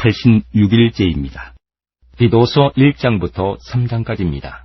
86일째입니다. 디도서 1장부터 3장까지입니다.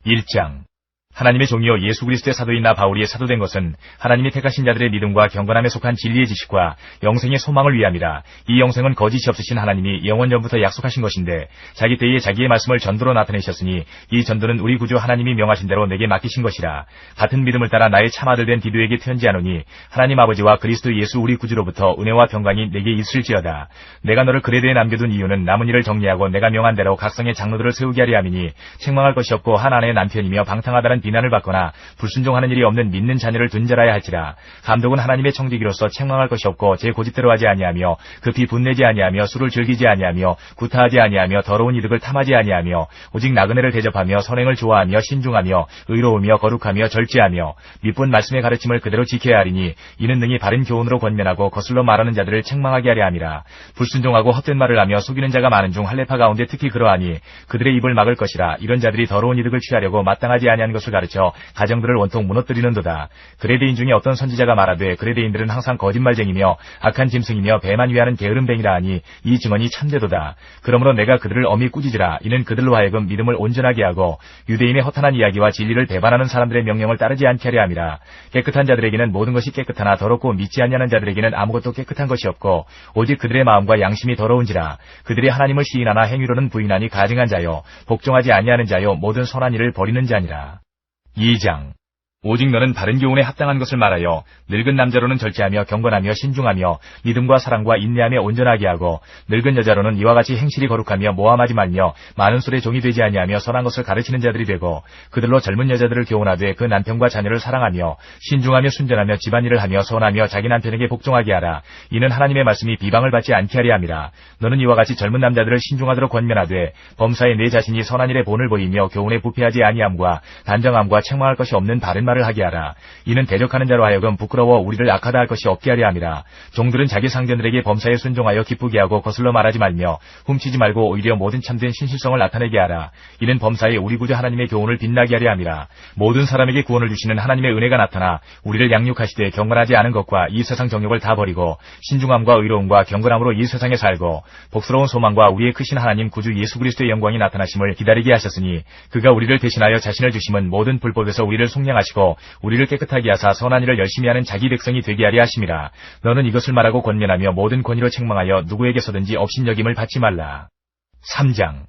1장. 하나님의 종이요 예수 그리스도의 사도인 나 바울이 사도된 것은 하나님이 택하신 자들의 믿음과 경건함에 속한 진리의 지식과 영생의 소망을 위함이라. 이 영생은 거짓이 없으신 하나님이 영원전부터 약속하신 것인데 자기 때에 자기의 말씀을 전도로 나타내셨으니 이 전도는 우리 구주 하나님이 명하신 대로 내게 맡기신 것이라. 같은 믿음을 따라 나의 참아들 된 디도에게 편지하노니 하나님 아버지와 그리스도 예수 우리 구주로부터 은혜와 평강이 내게 있을지어다. 내가 너를 그레도에 남겨둔 이유는 남은 일을 정리하고 내가 명한 대로 각성의 장로들을 세우게 하려 함이니 책망할 것이 없고 한 아내의 남편이며 방탕하다는 비난을 받거나 불순종하는 일이 없는 믿는 자녀를 둔 자라야 할지라. 감독은 하나님의 청지기로서 책망할 것이 없고 제 고집대로 하지 아니하며 급히 분내지 아니하며 술을 즐기지 아니하며 구타하지 아니하며 더러운 이득을 탐하지 아니하며 오직 나그네를 대접하며 선행을 좋아하며 신중하며 의로우며 거룩하며 절제하며 밑본 말씀의 가르침을 그대로 지켜야 하리니 이는 능히 바른 교훈으로 권면하고 거슬러 말하는 자들을 책망하게 하려 함이라. 불순종하고 헛된 말을 하며 속이는 자가 많은 중 할례파 가운데 특히 그러하니 그들의 입을 막을 것이라. 이런 자들이 더러운 이득을 취하려고 마땅하지 아니한 것을 가르쳐 가정들을 원통 무너뜨리는도다. 그레데인 중에 어떤 선지자가 말하되 그레데인들은 항상 거짓말쟁이며 악한 짐승이며 배만 위하는 게으름뱅이라 하니 이 증언이 참되도다. 그러므로 내가 그들을 엄히 꾸짖으라. 이는 그들로 하여금 믿음을 온전하게 하고 유대인의 허탄한 이야기와 진리를 배반하는 사람들의 명령을 따르지 않게 하려 함이라. 깨끗한 자들에게는 모든 것이 깨끗하나 더럽고 믿지 아니하는 자들에게는 아무것도 깨끗한 것이 없고 오직 그들의 마음과 양심이 더러운지라. 그들이 하나님을 시인하나 행위로는 부인하니 가증한 자요 복종하지 아니하는 자요 모든 선한 일을 버리는 자니라. 2장. 오직 너는 바른 교훈에 합당한 것을 말하여 늙은 남자로는 절제하며 경건하며 신중하며 믿음과 사랑과 인내하며 온전하게 하고 늙은 여자로는 이와 같이 행실이 거룩하며 모함하지 말며 많은 술의 종이 되지 아니하며 선한 것을 가르치는 자들이 되고 그들로 젊은 여자들을 교훈하되 그 남편과 자녀를 사랑하며 신중하며 순전하며 집안일을 하며 선하며 자기 남편에게 복종하게 하라. 이는 하나님의 말씀이 비방을 받지 않게 하려 함이라. 너는 이와 같이 젊은 남자들을 신중하도록 권면하되 범사에 내 자신이 선한 일에 본을 보이며 교훈에 부패하지 아니함과 단정함과 책망할 것이 없는 바른 말을 하게 하라. 이는 대적하는 자로 하여금 부끄러워 우리를 악하다 할 것이 없게 하려 함이라. 종들은 자기 상견들에게 범사에 순종하여 기쁘게 하고 거슬러 말하지 말며 훔치지 말고 오히려 모든 참된 신실성을 나타내게 하라. 이는 범사에 우리 구주 하나님의 교훈을 빛나게 하려 함이라. 모든 사람에게 구원을 주시는 하나님의 은혜가 나타나 우리를 양육하시되 경건하지 않은 것과 이 세상 정욕을 다 버리고 신중함과 의로움과 경건함으로 이 세상에 살고 복스러운 소망과 우리의 크신 하나님 구주 예수 그리스도의 영광이 나타나심을 기다리게 하셨으니 그가 우리를 대신하여 자신을 주심은 모든 불법에서 우리를 속량하시고 우리를 깨끗하게 하사 선한 일을 열심히 하는 자기 백성이 되게 하려 하심이라. 너는 이것을 말하고 권면하며 모든 권위로 책망하여 누구에게서든지 업신여김을 받지 말라. 3장.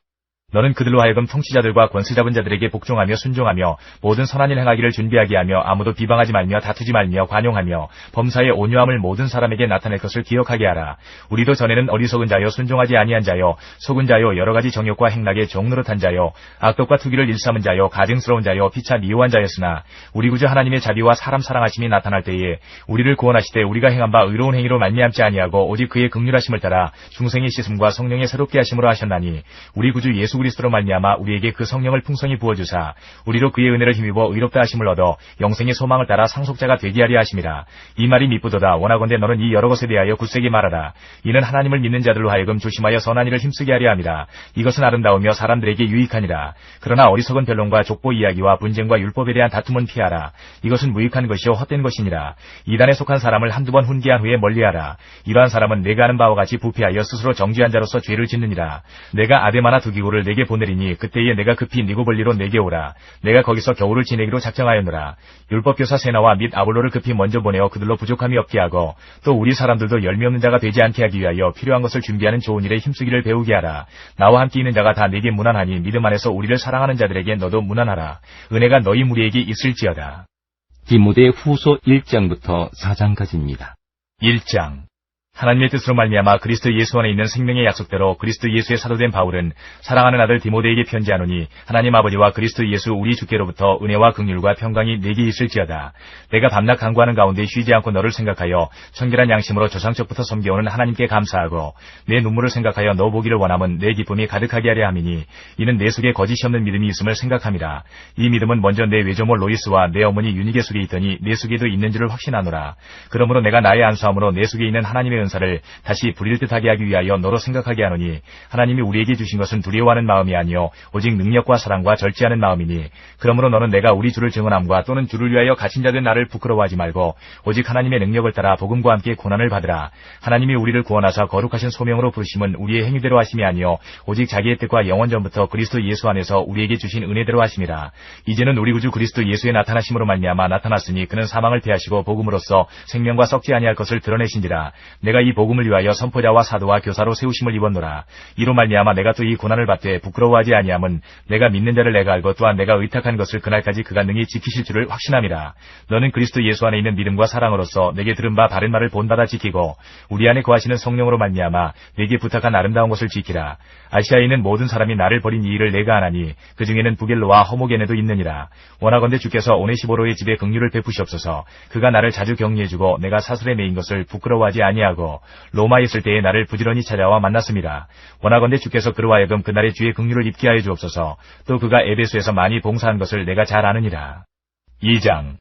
너는 그들로 하여금 통치자들과 권세 잡은 자들에게 복종하며 순종하며 모든 선한 일 행하기를 준비하게 하며 아무도 비방하지 말며 다투지 말며 관용하며 범사의 온유함을 모든 사람에게 나타낼 것을 기억하게 하라. 우리도 전에는 어리석은 자요 순종하지 아니한 자요 속은 자요 여러 가지 정욕과 행락에 종노릇한 자요 악독과 투기를 일삼은 자요 가증스러운 자요 피차 미워한 자였으나 우리 구주 하나님의 자비와 사람 사랑하심이 나타날 때에 우리를 구원하시되 우리가 행한 바 의로운 행위로 말미암지 아니하고 오직 그의 긍휼하심을 따라 중생의 씻음과 성령의 새롭게 하심으로 하셨나니 우리 구주 예수 그리스도로 말미암아 우리에게 그 성령을 풍성히 부어주사 우리로 그의 은혜를 힘입어 의롭다 하심을 얻어 영생의 소망을 따라 상속자가 되게 하려 하심이라. 이 말이 미쁘도다. 원하건대 너는 이 여러 것에 대하여 굳세게 말하라. 이는 하나님을 믿는 자들로 하여금 조심하여 선한 일을 힘쓰게 하려 함이라. 이것은 아름다우며 사람들에게 유익하니라. 그러나 어리석은 변론과 족보 이야기와 분쟁과 율법에 대한 다툼은 피하라. 이것은 무익한 것이요 헛된 것이니라. 이단에 속한 사람을 한두 번 훈계한 후에 멀리하라. 이러한 사람은 내가 아는 바와 같이 부패하여 스스로 정죄한 자로서 죄를 짓느니라. 내가 아데마나 두기고를 내게 보내리니 그때에 내가 급히 니고볼리로 내게 오라. 내가 거기서 겨울을 지내기로 작정하였노라. 율법교사 세나와 및 아볼로를 급히 먼저 보내어 그들로 부족함이 없게 하고 또 우리 사람들도 열매 없는 자가 되지 않게 하기 위하여 필요한 것을 준비하는 좋은 일에 힘쓰기를 배우게 하라. 나와 함께 있는 자가 다 내게 무난하니 믿음 안에서 우리를 사랑하는 자들에게 너도 무난하라. 은혜가 너희 무리에게 있을지어다. 디모데 후서 1장부터 4장까지입니다. 1장. 하나님의 뜻으로 말미암아 그리스도 예수 안에 있는 생명의 약속대로 그리스도 예수의 사도된 바울은 사랑하는 아들 디모데에게 편지하노니 하나님 아버지와 그리스도 예수 우리 주께로부터 은혜와 긍휼과 평강이 내게 있을지어다. 내가 밤낮 간구하는 가운데 쉬지 않고 너를 생각하여 청결한 양심으로 조상적부터 섬겨오는 하나님께 감사하고 내 눈물을 생각하여 너 보기를 원함은 내 기쁨이 가득하게 하려 함이니 이는 내 속에 거짓이 없는 믿음이 있음을 생각함이라. 이 믿음은 먼저 내 외조모 로이스와 내 어머니 유니게 속에 있더니 내 속에도 있는 줄을 확신하노라. 그러므로 내가 나의 안수함으로 내 속에 있는 하나님의 은사를 다시 부릴 듯하게 하기 위하여 너로 생각하게 하노니 하나님이 우리에게 주신 것은 두려워하는 마음이 아니요 오직 능력과 사랑과 절제하는 마음이니 그러므로 너는 내가 우리 주를 증언함과 또는 주를 위하여 갇힌 자된 나를 부끄러워하지 말고 오직 하나님의 능력을 따라 복음과 함께 고난을 받으라. 하나님이 우리를 구원하사 거룩하신 소명으로 부르심은 우리의 행위대로 하심이 아니요 오직 자기의 뜻과 영원 전부터 그리스도 예수 안에서 우리에게 주신 은혜대로 하심이라. 이제는 우리 구주 그리스도 예수의 나타나심으로 말미암아 나타났으니 그는 사망을 패하시고 복음으로써 생명과 썩지 아니할 것을 드러내신지라. 내가 이 복음을 위하여 선포자와 사도와 교사로 세우심을 입었노라. 이로 말미암아 내가 또 이 고난을 받되 부끄러워하지 아니함은 내가 믿는 자를 내가 알고 또한 내가 의탁한 것을 그날까지 그가 능히 지키실 줄을 확신함이라. 너는 그리스도 예수 안에 있는 믿음과 사랑으로서 내게 들은 바 바른 말을 본받아 지키고 우리 안에 거하시는 성령으로 말미암아 내게 부탁한 아름다운 것을 지키라. 아시아에 있는 모든 사람이 나를 버린 이 일을 내가 아나니 그 중에는 부겔로와 허모게네도 있느니라. 원하건대 주께서 오네시보로의 집에 긍휼을 베푸시옵소서. 그가 나를 자주 격려해주고 내가 사슬에 매인 것을 부끄러워하지 아니하고 로마에 있을 때에 나를 부지런히 찾아와 만났습니다. 원하건대 주께서 그로 하여금 그날의 주의 긍휼을 입게 하여 주옵소서. 또 그가 에베소에서 많이 봉사한 것을 내가 잘 아느니라. 2장.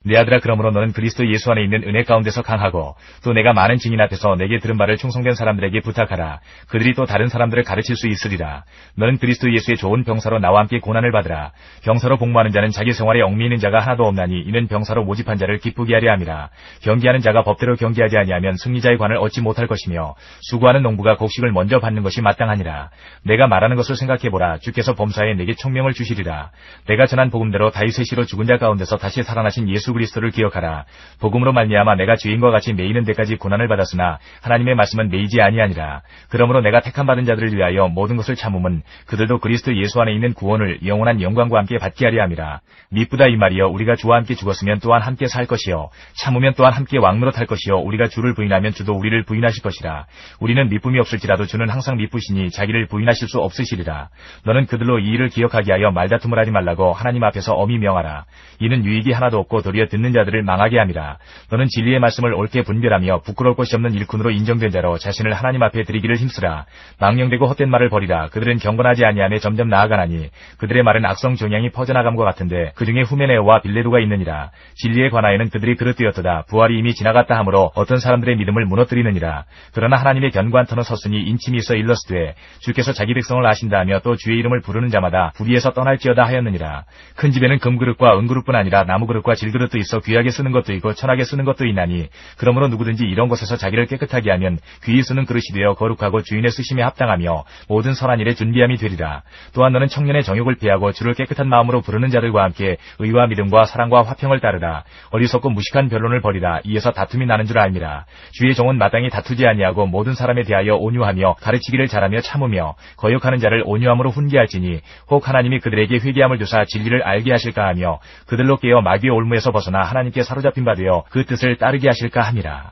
내 아들아 그러므로 너는 그리스도 예수 안에 있는 은혜 가운데서 강하고 또 내가 많은 증인 앞에서 내게 들은 바를 충성된 사람들에게 부탁하라. 그들이 또 다른 사람들을 가르칠 수 있으리라. 너는 그리스도 예수의 좋은 병사로 나와 함께 고난을 받으라. 병사로 복무하는 자는 자기 생활에 얽매이는 자가 하나도 없나니 이는 병사로 모집한 자를 기쁘게 하려 함이라. 경기하는 자가 법대로 경기하지 아니하면 승리자의 관을 얻지 못할 것이며 수고하는 농부가 곡식을 먼저 받는 것이 마땅하니라. 내가 말하는 것을 생각해보라. 주께서 범사에 내게 총명을 주시리라. 내가 전한 복음대로 다윗의 시로 죽은 자 가운데서 다시 살아나신 예수 그리스도를 기억하라. 복음으로 말미암아 내가 죄인과 같이 매이는 데까지 고난을 받았으나 하나님의 말씀은 매이지 아니하니라. 그러므로 내가 택함 받은 자들을 위하여 모든 것을 참음은 그들도 그리스도 예수 안에 있는 구원을 영원한 영광과 함께 받게 하려 함이라. 미쁘다 이 말이여 우리가 주와 함께 죽었으면 또한 함께 살 것이요 참으면 또한 함께 왕노릇할 것이요 우리가 주를 부인하면 주도 우리를 부인하실 것이라. 우리는 미쁨이 없을지라도 주는 항상 미쁘시니 자기를 부인하실 수 없으시리라. 너는 그들로 이 일을 기억하게 하여 말다툼을 하지 말라고 하나님 앞에서 엄히 명하라. 이는 유익이 하나도 없고 도리어 듣는 자들을 망하게 함이라. 너는 진리의 말씀을 옳게 분별하며 부끄러울 것이 없는 일꾼으로 인정된 자로 자신을 하나님 앞에 드리기를 힘쓰라. 망령되고 헛된 말을 버리라. 그들은 경건하지 아니하며 점점 나아가나니 그들의 말은 악성 종양이 퍼져나감과 같은데 그 중에 후메네오와 빌레도가 있느니라. 진리에 관하여는 그들이 그릇되었도다. 부활이 이미 지나갔다 하므로 어떤 사람들의 믿음을 무너뜨리느니라. 그러나 하나님의 견고한 터는 섰으니 인침이 있어 일러스되 주께서 자기 백성을 아신다 하며 또 주의 이름을 부르는 자마다 불의에서 떠날지어다 하였느니라. 큰 집에는 금그릇과 은그릇뿐 아니라 나무그릇과 질그릇도 있어 귀하게 쓰는 것도 있고 천하게 쓰는 것도 있나니 그러므로 누구든지 이런 것에서 자기를 깨끗하게 하면 귀히 쓰는 그릇이 되어 거룩하고 주인의 쓰심에 합당하며 모든 선한 일에 준비함이 되리라. 또한 너는 청년의 정욕을 피하고 주를 깨끗한 마음으로 부르는 자들과 함께 의와 믿음과 사랑과 화평을 따르라. 어리석고 무식한 변론을 버리라. 이에서 다툼이 나는 줄 알미라. 주의 종은 마땅히 다투지 아니하고 모든 사람에 대하여 온유하며 가르치기를 잘하며 참으며 거역하는 자를 온유함으로 훈계할지니 혹 하나님이 그들에게 회개함을 주사 진리를 알게 하실까 하며 그들로 깨어 마귀의 올무에서 벗어나 하나님께 사로잡힌 바 되어 그 뜻을 따르게 하실까 함이라.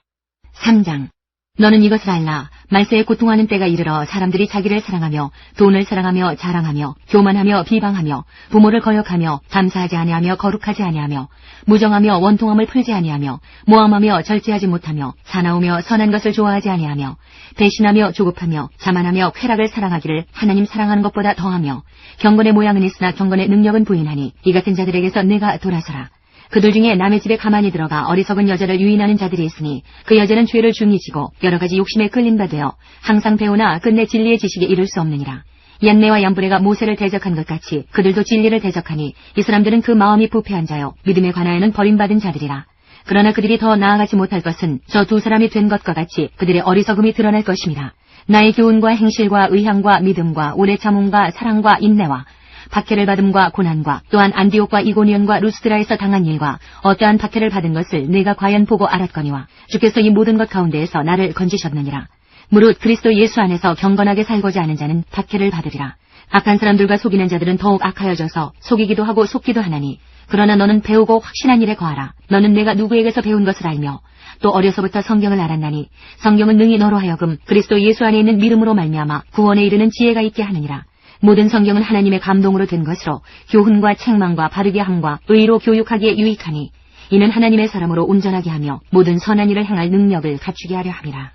3장. 너는 이것을 알라. 말세에 고통하는 때가 이르러 사람들이 자기를 사랑하며 돈을 사랑하며 자랑하며 교만하며 비방하며 부모를 거역하며 감사하지 아니하며 거룩하지 아니하며 무정하며 원통함을 풀지 아니하며 모함하며 절제하지 못하며 사나우며 선한 것을 좋아하지 아니하며 배신하며 조급하며 자만하며 쾌락을 사랑하기를 하나님 사랑하는 것보다 더하며 경건의 모양은 있으나 경건의 능력은 부인하니 이 같은 자들에게서 내가 돌아서라. 그들 중에 남의 집에 가만히 들어가 어리석은 여자를 유인하는 자들이 있으니 그 여자는 죄를 중히 지고 여러 가지 욕심에 끌린 바 되어 항상 배우나 끝내 진리의 지식에 이를 수 없느니라. 얀네와 얀브레가 모세를 대적한 것 같이 그들도 진리를 대적하니 이 사람들은 그 마음이 부패한 자요 믿음에 관하여는 버림받은 자들이라. 그러나 그들이 더 나아가지 못할 것은 저 두 사람이 된 것과 같이 그들의 어리석음이 드러날 것임이라. 나의 교훈과 행실과 의향과 믿음과 오래 참음과 사랑과 인내와 박해를 받음과 고난과 또한 안디옥과 이고니온과 루스드라에서 당한 일과 어떠한 박해를 받은 것을 내가 과연 보고 알았거니와 주께서 이 모든 것 가운데에서 나를 건지셨느니라. 무릇 그리스도 예수 안에서 경건하게 살고자 하는 자는 박해를 받으리라. 악한 사람들과 속이는 자들은 더욱 악하여져서 속이기도 하고 속기도 하나니 그러나 너는 배우고 확신한 일에 거하라. 너는 내가 누구에게서 배운 것을 알며 또 어려서부터 성경을 알았나니 성경은 능히 너로 하여금 그리스도 예수 안에 있는 믿음으로 말미암아 구원에 이르는 지혜가 있게 하느니라. 모든 성경은 하나님의 감동으로 된 것으로 교훈과 책망과 바르게 함과 의로 교육하기에 유익하니 이는 하나님의 사람으로 온전하게 하며 모든 선한 일을 행할 능력을 갖추게 하려 함이라.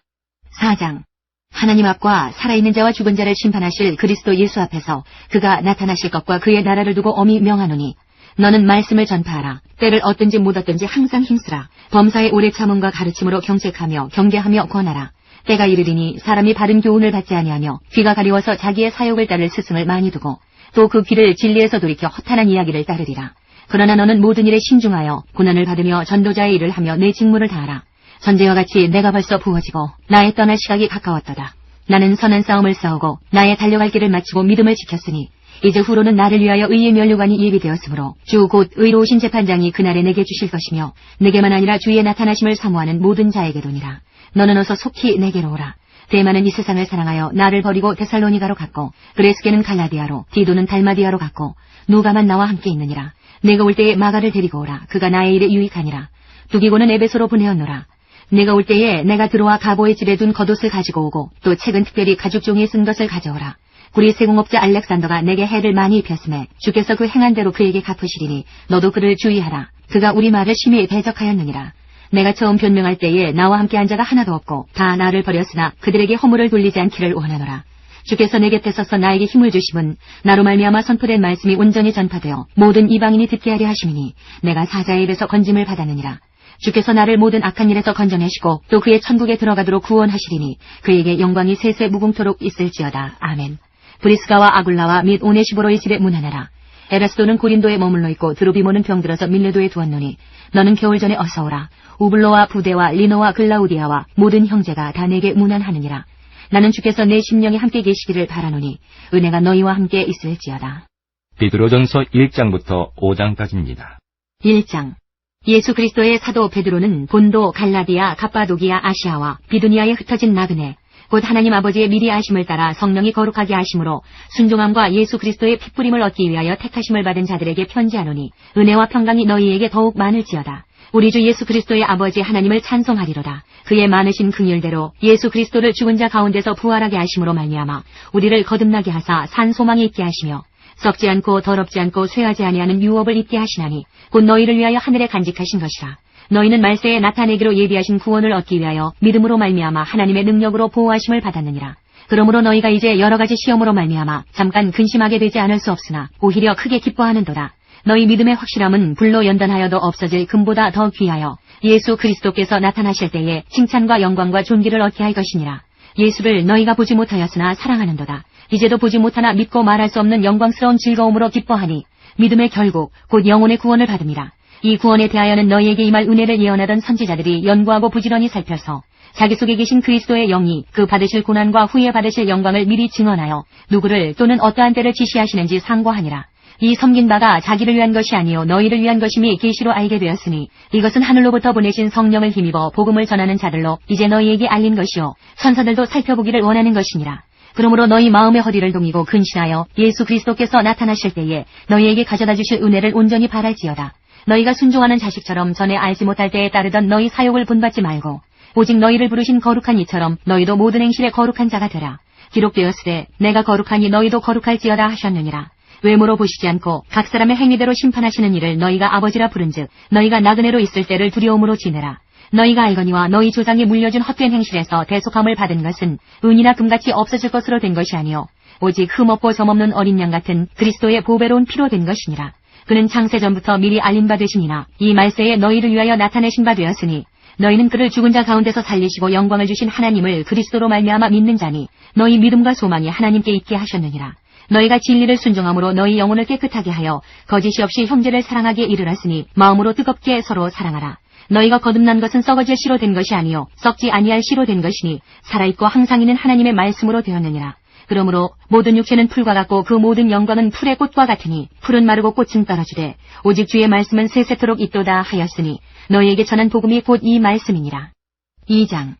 4장. 하나님 앞과 살아있는 자와 죽은 자를 심판하실 그리스도 예수 앞에서 그가 나타나실 것과 그의 나라를 두고 엄히 명하노니 너는 말씀을 전파하라. 때를 얻든지 못 얻든지 항상 힘쓰라. 범사의 오래 참음과 가르침으로 경책하며 경계하며 권하라. 때가 이르리니 사람이 바른 교훈을 받지 아니하며 귀가 가리워서 자기의 사욕을 따를 스승을 많이 두고 또 그 귀를 진리에서 돌이켜 허탄한 이야기를 따르리라. 그러나 너는 모든 일에 신중하여 고난을 받으며 전도자의 일을 하며 내 직무를 다하라. 전제와 같이 내가 벌써 부어지고 나의 떠날 시각이 가까웠도다. 나는 선한 싸움을 싸우고 나의 달려갈 길을 마치고 믿음을 지켰으니 이제 후로는 나를 위하여 의의 면류관이 예비되었으므로 주 곧 의로우신 재판장이 그날에 내게 주실 것이며 내게만 아니라 주의 나타나심을 사모하는 모든 자에게도니라. 너는 어서 속히 내게로 오라. 데마는 이 세상을 사랑하여 나를 버리고 데살로니가로 갔고 그레스게는 갈라디아로 디도는 달마디아로 갔고 누가만 나와 함께 있느니라. 내가 올 때에 마가를 데리고 오라. 그가 나의 일에 유익하니라. 두기고는 에베소로 보내었노라. 내가 올 때에 내가 들어와 가보의 집에 둔 겉옷을 가지고 오고 또 책은 특별히 가죽 종이에 쓴 것을 가져오라. 구리 세공업자 알렉산더가 내게 해를 많이 입혔음에 주께서 그 행한 대로 그에게 갚으시리니 너도 그를 주의하라. 그가 우리 말을 심히 대적하였느니라. 내가 처음 변명할 때에 나와 함께 한 자가 하나도 없고 다 나를 버렸으나 그들에게 허물을 돌리지 않기를 원하노라. 주께서 내 곁에 서서 나에게 힘을 주심은 나로 말미암아 선포된 말씀이 온전히 전파되어 모든 이방인이 듣게 하려 하심이니 내가 사자의 입에서 건짐을 받았느니라. 주께서 나를 모든 악한 일에서 건져내시고 또 그의 천국에 들어가도록 구원하시리니 그에게 영광이 세세 무궁토록 있을지어다. 아멘. 브리스가와 아굴라와 및 오네시보로의 집에 문안하라. 에라스도는 고린도에 머물러 있고 드로비모는 병들어서 밀레도에 두었노니 너는 겨울 전에 어서 오라. 우블로와 부데와 리노와 글라우디아와 모든 형제가 다 내게 문안하느니라. 나는 주께서 내 심령에 함께 계시기를 바라노니 은혜가 너희와 함께 있을지어다. 베드로전서 1장부터 5장까지입니다. 1장. 예수 그리스도의 사도 베드로는 본도, 갈라디아, 갑바도기아, 아시아와 비두니아에 흩어진 나그네 곧 하나님 아버지의 미리 아심을 따라 성령이 거룩하게 하심으로 순종함과 예수 그리스도의 핏부림을 얻기 위하여 택하심을 받은 자들에게 편지하노니 은혜와 평강이 너희에게 더욱 많을지어다. 우리 주 예수 그리스도의 아버지 하나님을 찬송하리로다. 그의 많으신 긍휼대로 예수 그리스도를 죽은 자 가운데서 부활하게 하심으로 말미암아 우리를 거듭나게 하사 산 소망이 있게 하시며 썩지 않고 더럽지 않고 쇠하지 아니하는 유업을 입게 하시나니 곧 너희를 위하여 하늘에 간직하신 것이라. 너희는 말세에 나타내기로 예비하신 구원을 얻기 위하여 믿음으로 말미암아 하나님의 능력으로 보호하심을 받았느니라. 그러므로 너희가 이제 여러 가지 시험으로 말미암아 잠깐 근심하게 되지 않을 수 없으나 오히려 크게 기뻐하는도다. 너희 믿음의 확실함은 불로 연단하여도 없어질 금보다 더 귀하여 예수 그리스도께서 나타나실 때에 칭찬과 영광과 존귀를 얻게 할 것이니라. 예수를 너희가 보지 못하였으나 사랑하는도다. 이제도 보지 못하나 믿고 말할 수 없는 영광스러운 즐거움으로 기뻐하니 믿음의 결국 곧 영혼의 구원을 받음이라. 이 구원에 대하여는 너희에게 임할 은혜를 예언하던 선지자들이 연구하고 부지런히 살펴서 자기 속에 계신 그리스도의 영이 그 받으실 고난과 후에 받으실 영광을 미리 증언하여 누구를 또는 어떠한 때를 지시하시는지 상고하니라. 이 섬긴 바가 자기를 위한 것이 아니요 너희를 위한 것임이 계시로 알게 되었으니 이것은 하늘로부터 보내신 성령을 힘입어 복음을 전하는 자들로 이제 너희에게 알린 것이요 천사들도 살펴보기를 원하는 것이니라. 그러므로 너희 마음의 허리를 동이고 근신하여 예수 그리스도께서 나타나실 때에 너희에게 가져다 주실 은혜를 온전히 바랄지어다. 너희가 순종하는 자식처럼 전에 알지 못할 때에 따르던 너희 사욕을 본받지 말고 오직 너희를 부르신 거룩한 이처럼 너희도 모든 행실에 거룩한 자가 되라. 기록되었으되 내가 거룩하니 너희도 거룩할지어다 하셨느니라. 외모로 보시지 않고 각 사람의 행위대로 심판하시는 이를 너희가 아버지라 부른즉 너희가 나그네로 있을 때를 두려움으로 지내라. 너희가 알거니와 너희 조상이 물려준 헛된 행실에서 대속함을 받은 것은 은이나 금같이 없어질 것으로 된 것이 아니요 오직 흠없고 점없는 어린 양 같은 그리스도의 보배로운 피로 된 것이니라. 그는 창세전부터 미리 알린 바 되시니나 이 말세에 너희를 위하여 나타내신 바 되었으니 너희는 그를 죽은 자 가운데서 살리시고 영광을 주신 하나님을 그리스도로 말미암아 믿는 자니 너희 믿음과 소망이 하나님께 있게 하셨느니라. 너희가 진리를 순종함으로 너희 영혼을 깨끗하게 하여 거짓이 없이 형제를 사랑하게 이르렀으니 마음으로 뜨겁게 서로 사랑하라. 너희가 거듭난 것은 썩어질 씨로 된 것이 아니요 썩지 아니할 씨로 된 것이니 살아있고 항상 있는 하나님의 말씀으로 되었느니라. 그러므로 모든 육체는 풀과 같고 그 모든 영광은 풀의 꽃과 같으니 풀은 마르고 꽃은 떨어지되 오직 주의 말씀은 세세토록 있도다 하였으니 너희에게 전한 복음이 곧 이 말씀이니라. 2장.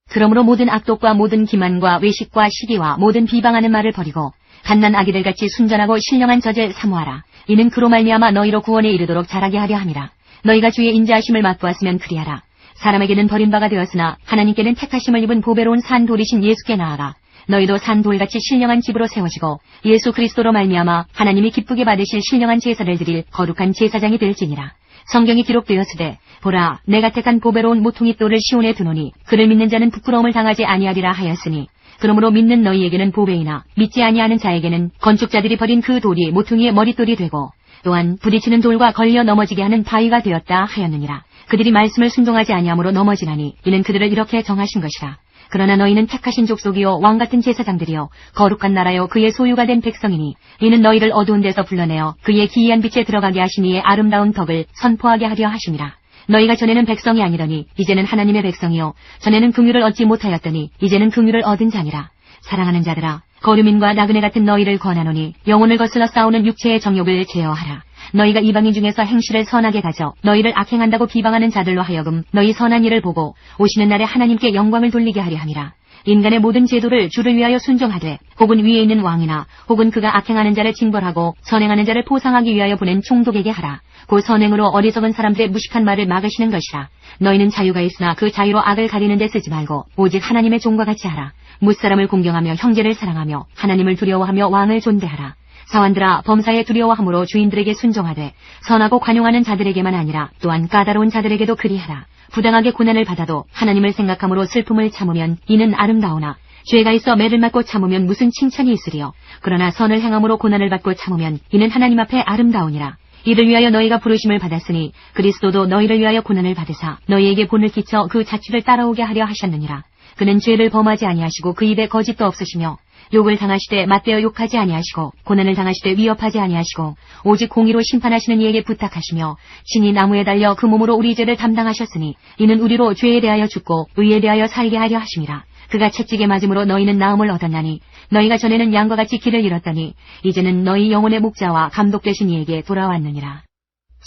그러므로 모든 악독과 모든 기만과 외식과 시기와 모든 비방하는 말을 버리고 갓난 아기들같이 순전하고 신령한 젖을 사모하라. 이는 그로 말미암아 너희로 구원에 이르도록 자라게 하려 함이라. 너희가 주의 인자하심을 맛보았으면 그리하라. 사람에게는 버림바가 되었으나 하나님께는 택하심을 입은 보배로운 산 돌이신 예수께 나아가 너희도 산 돌같이 신령한 집으로 세워지고 예수 그리스도로 말미암아 하나님이 기쁘게 받으실 신령한 제사를 드릴 거룩한 제사장이 될지니라. 성경이 기록되었으되 보라 내가 택한 보배로운 모퉁이 돌을 시온에 두노니 그를 믿는 자는 부끄러움을 당하지 아니하리라 하였으니 그러므로 믿는 너희에게는 보배이나 믿지 아니하는 자에게는 건축자들이 버린 그 돌이 모퉁이의 머릿돌이 되고 또한 부딪히는 돌과 걸려 넘어지게 하는 바위가 되었다 하였느니라. 그들이 말씀을 순종하지 아니함으로 넘어지나니 이는 그들을 이렇게 정하신 것이라. 그러나 너희는 택하신 족속이요 왕같은 제사장들이요 거룩한 나라요 그의 소유가 된 백성이니 이는 너희를 어두운 데서 불러내어 그의 기이한 빛에 들어가게 하신 이의 아름다운 덕을 선포하게 하려 하심이라. 너희가 전에는 백성이 아니더니 이제는 하나님의 백성이요 전에는 긍휼을 얻지 못하였더니 이제는 긍휼을 얻은 자니라. 사랑하는 자들아, 거류민과 나그네 같은 너희를 권하노니 영혼을 거슬러 싸우는 육체의 정욕을 제어하라. 너희가 이방인 중에서 행실을 선하게 가져 너희를 악행한다고 비방하는 자들로 하여금 너희 선한 일을 보고 오시는 날에 하나님께 영광을 돌리게 하려 함이라. 인간의 모든 제도를 주를 위하여 순종하되 혹은 위에 있는 왕이나 혹은 그가 악행하는 자를 징벌하고 선행하는 자를 포상하기 위하여 보낸 총독에게 하라. 그 선행으로 어리석은 사람들의 무식한 말을 막으시는 것이라. 너희는 자유가 있으나 그 자유로 악을 가리는 데 쓰지 말고 오직 하나님의 종과 같이 하라. 무사람을 공경하며 형제를 사랑하며 하나님을 두려워하며 왕을 존대하라. 사환들아, 범사에 두려워함으로 주인들에게 순종하되 선하고 관용하는 자들에게만 아니라 또한 까다로운 자들에게도 그리하라. 부당하게 고난을 받아도 하나님을 생각함으로 슬픔을 참으면 이는 아름다우나 죄가 있어 매를 맞고 참으면 무슨 칭찬이 있으리요. 그러나 선을 행함으로 고난을 받고 참으면 이는 하나님 앞에 아름다우니라. 이를 위하여 너희가 부르심을 받았으니 그리스도도 너희를 위하여 고난을 받으사 너희에게 본을 끼쳐 그 자취를 따라오게 하려 하셨느니라. 그는 죄를 범하지 아니하시고 그 입에 거짓도 없으시며 욕을 당하시되 맞대어 욕하지 아니하시고 고난을 당하시되 위협하지 아니하시고 오직 공의로 심판하시는 이에게 부탁하시며 친히 나무에 달려 그 몸으로 우리 죄를 담당하셨으니 이는 우리로 죄에 대하여 죽고 의에 대하여 살게 하려 하심이라. 그가 채찍에 맞음으로 너희는 나음을 얻었나니 너희가 전에는 양과 같이 길을 잃었더니 이제는 너희 영혼의 목자와 감독 되신 이에게 돌아왔느니라.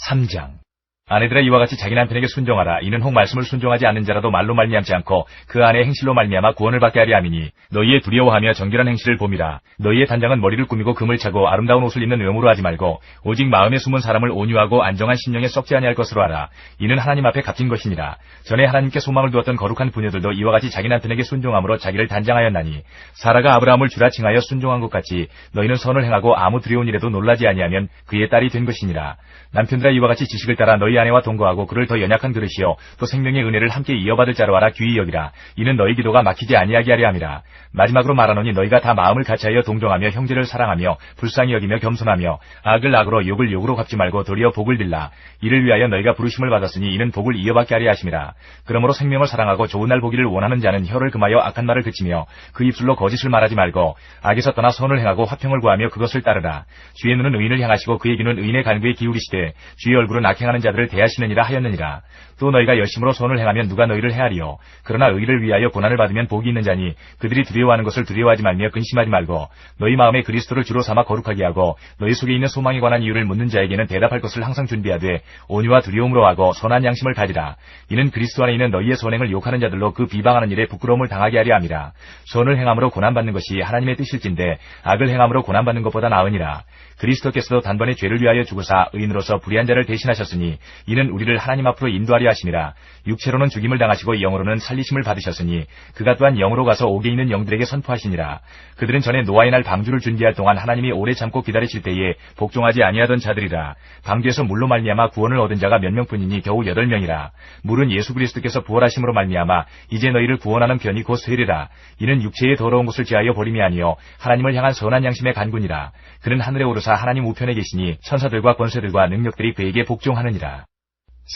3장. 아내들아, 이와 같이 자기 남편에게 순종하라. 이는 혹 말씀을 순종하지 않는 자라도 말로 말미암지 않고 그 안에 행실로 말미암아 구원을 받게 하려 함이니 너희의 두려워하며 정결한 행실을 봄이라. 너희의 단장은 머리를 꾸미고 금을 차고 아름다운 옷을 입는 외모로 하지 말고 오직 마음에 숨은 사람을 온유하고 안정한 심령에 썩지 아니할 것으로 하라. 이는 하나님 앞에 값진 것이니라. 전에 하나님께 소망을 두었던 거룩한 부녀들도 이와 같이 자기 남편에게 순종함으로 자기를 단장하였나니 사라가 아브라함을 주라 칭하여 순종한 것 같이 너희는 선을 행하고 아무 두려운 일에도 놀라지 아니하면 그의 딸이 된 것이니라. 남편들아, 이와 같이 지식을 따라 너희 아내와 동거하고 그를 더 연약한 그릇이요 또 생명의 은혜를 함께 이어받을 자로 알아 귀히 여기라. 이는 너희 기도가 막히지 아니하게 하려 함이라. 마지막으로 말하노니 너희가 다 마음을 같이하여 동정하며 형제를 사랑하며 불쌍히 여기며 겸손하며 악을 악으로 욕을 욕으로 갚지 말고 도리어 복을 빌라. 이를 위하여 너희가 부르심을 받았으니 이는 복을 이어받게 하려 하심이라. 그러므로 생명을 사랑하고 좋은 날 보기를 원하는 자는 혀를 금하여 악한 말을 그치며 그 입술로 거짓을 말하지 말고 악에서 떠나 선을 행하고 화평을 구하며 그것을 따르라. 주의 눈은 의인을 향하시고 그의 귀는 의인의 간구에 기울이시되 주의 얼굴은 악행하는 자들을 대하시느니라 하였느니라. 또 너희가 열심으로 선을 행하면 누가 너희를 헤아리요. 그러나 의를 위하여 고난을 받으면 복이 있는 자니 그들이 두려워하는 것을 두려워하지 말며 근심하지 말고 너희 마음에 그리스도를 주로 삼아 거룩하게 하고 너희 속에 있는 소망에 관한 이유를 묻는 자에게는 대답할 것을 항상 준비하되 온유와 두려움으로 하고 선한 양심을 가지라. 이는 그리스도 안에 있는 너희의 선행을 욕하는 자들로 그 비방하는 일에 부끄러움을 당하게 하려 함이라. 선을 행함으로 고난받는 것이 하나님의 뜻일진데 악을 행함으로 고난받는 것보다 나으니라. 그리스도께서도 단번에 죄를 위하여 죽으사 의인으로서 불의한 자를 대신하셨으니 이는 우리를 하나님 앞으로 인도하려 하심이라. 육체로는 죽임을 당하시고 영으로는 살리심을 받으셨으니 그가 또한 영으로 가서 옥에 있는 영들에게 선포하시니라. 그들은 전에 노아의 날 방주를 준비할 동안 하나님이 오래 참고 기다리실 때에 복종하지 아니하던 자들이라. 방주에서 물로 말미암아 구원을 얻은 자가 몇 명뿐이니 겨우 8명이라. 물은 예수 그리스도께서 부활하심으로 말미암아 이제 너희를 구원하는 편이 곧 쇠리라. 이는 육체의 더러운 것을 지하여 버림이 아니요 하나님을 향한 선한 양심의 간군이라. 그는 하늘에 오르사 하나님 우편에 계시니 천사들과 권세들과 능력들이 그에게 복종하느니라.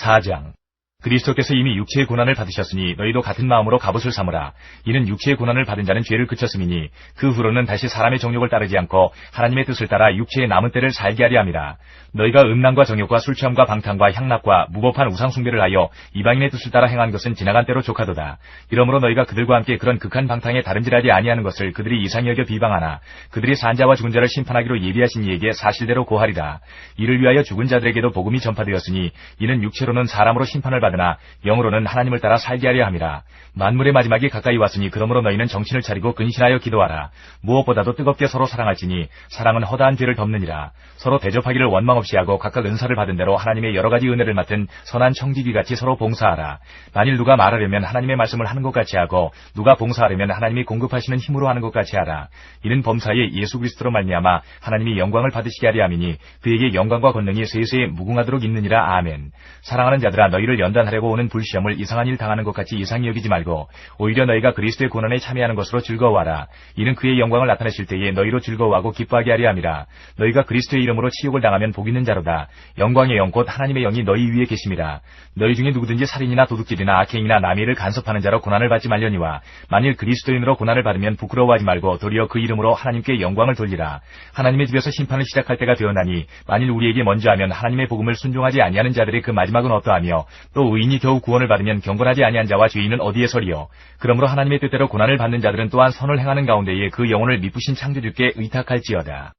4장. 그리스도께서 이미 육체의 고난을 받으셨으니 너희도 같은 마음으로 갑옷을 삼으라. 이는 육체의 고난을 받은 자는 죄를 그쳤음이니 그 후로는 다시 사람의 정욕을 따르지 않고 하나님의 뜻을 따라 육체의 남은 때를 살게 하려 함이라. 너희가 음란과 정욕과 술취함과 방탕과 향락과 무법한 우상숭배를 하여 이방인의 뜻을 따라 행한 것은 지나간 때로 족하도다. 이러므로 너희가 그들과 함께 그런 극한 방탕에 다름질하지 아니하는 것을 그들이 이상히 여겨 비방하나 그들이 산 자와 죽은 자를 심판하기로 예비하신 이에게 사실대로 고하리라. 이를 위하여 죽은 자들에게도 복음이 전파되었으니 이는 육체로는 사람으로 심판을 받으나 영으로는 하나님을 따라 살게 하려 함이라. 만물의 마지막이 가까이 왔으니 그러므로 너희는 정신을 차리고 근신하여 기도하라. 무엇보다도 뜨겁게 서로 사랑할지니 사랑은 허다한 죄를 덮느니라. 서로 대접하기를 원망 없이 하고 각각 은사를 받은 대로 하나님의 여러 가지 은혜를 맡은 선한 청지기같이 서로 봉사하라. 만일 누가 말하려면 하나님의 말씀을 하는 것 같이 하고 누가 봉사하려면 하나님이 공급하시는 힘으로 하는 것 같이 하라. 이는 범사에 예수 그리스도로 말미암아 하나님이 영광을 받으시게 하려 함이니 그에게 영광과 권능이 세세에 무궁하도록 있느니라. 아멘. 사랑하는 자들아, 너희를 연단 중단하려고 오는 불시험을 이상한 일 당하는 것 같이 이상히 여기지 말고 오히려 너희가 그리스도의 고난에 참여하는 것으로 즐거워하라. 이는 그의 영광을 나타내실 때에 너희로 즐거워하고 기뻐하게 하려 함이라. 너희가 그리스도의 이름으로 치욕을 당하면 복 있는 자로다. 영광의 영 곧 하나님의 영이 너희 위에 계심이라. 너희 중에 누구든지 살인이나 도둑질이나 악행이나 남의를 간섭하는 자로 고난을 받지 말려니와 만일 그리스도인으로 고난을 받으면 부끄러워하지 말고 도리어 그 이름으로 하나님께 영광을 돌리라. 하나님의 집에서 심판을 시작할 때가 되었나니 만일 우리에게 먼저 하면 하나님의 복음을 순종하지 아니하는 자들의 그 마지막은 어떠하며 또 의인이 겨우 구원을 받으면 경건하지 아니한 자와 죄인은 어디에 서리요. 그러므로 하나님의 뜻대로 고난을 받는 자들은 또한 선을 행하는 가운데에 그 영혼을 미쁘신 창조주께 의탁할지어다.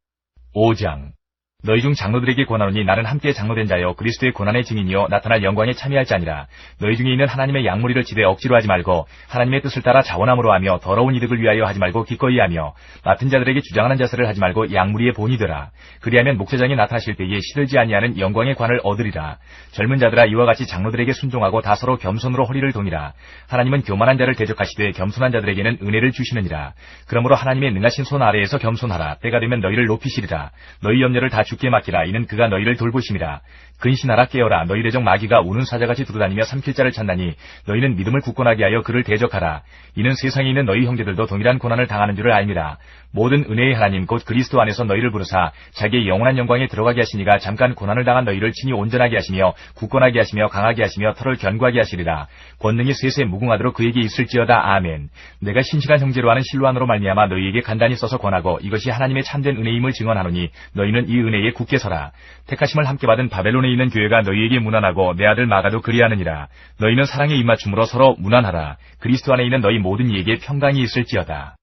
5장. 너희 중 장로들에게 권하노니 나는 함께 장로된 자여 그리스도의 고난의 증인이요 나타날 영광에 참여할 자니라. 너희 중에 있는 하나님의 양무리를 지되 억지로 하지 말고 하나님의 뜻을 따라 자원함으로 하며 더러운 이득을 위하여 하지 말고 기꺼이 하며 맡은 자들에게 주장하는 자세를 하지 말고 양무리의 본이 되라. 그리하면 목자장이 나타나실 때에 시들지 아니하는 영광의 관을 얻으리라. 젊은 자들아 이와 같이 장로들에게 순종하고 다 서로 겸손으로 허리를 동이라. 하나님은 교만한 자를 대적하시되 겸손한 자들에게는 은혜를 주시느니라. 그러므로 하나님의 능하신 손 아래에서 겸손하라. 때가 되면 너희를 높이시리라. 너희 염려를 다 주께 맡기라. 이는 그가 너희를 돌보심이라. 근신하라 깨어라. 너희 대적 마귀가 우는 사자같이 두루다니며 삼킬 자를 찾나니 너희는 믿음을 굳건하게 하여 그를 대적하라. 이는 세상에 있는 너희 형제들도 동일한 고난을 당하는 줄을 알미라. 모든 은혜의 하나님 곧 그리스도 안에서 너희를 부르사 자기의 영원한 영광에 들어가게 하시니가 잠깐 고난을 당한 너희를 친히 온전하게 하시며 굳건하게 하시며 강하게 하시며 털을 견고하게 하시리라. 권능이 셋에 무궁하도록 그에게 있을지어다. 아멘. 내가 신실한 형제로 하는 실로안으로 말미암아 너희에게 간단히 써서 권하고 이것이 하나님의 참된 은혜임을 증언하노니 너희는 이 은혜에 굳게 서라. 택하심을 함께 받은 바벨론에 있는 교회가 너희에게 문안하고 내 아들 마가도 그리하느니라. 너희는 사랑의 입맞춤으로 서로 문안하라. 그리스도 안에 있는 너희 모든 이에게 평강이 있을지어다.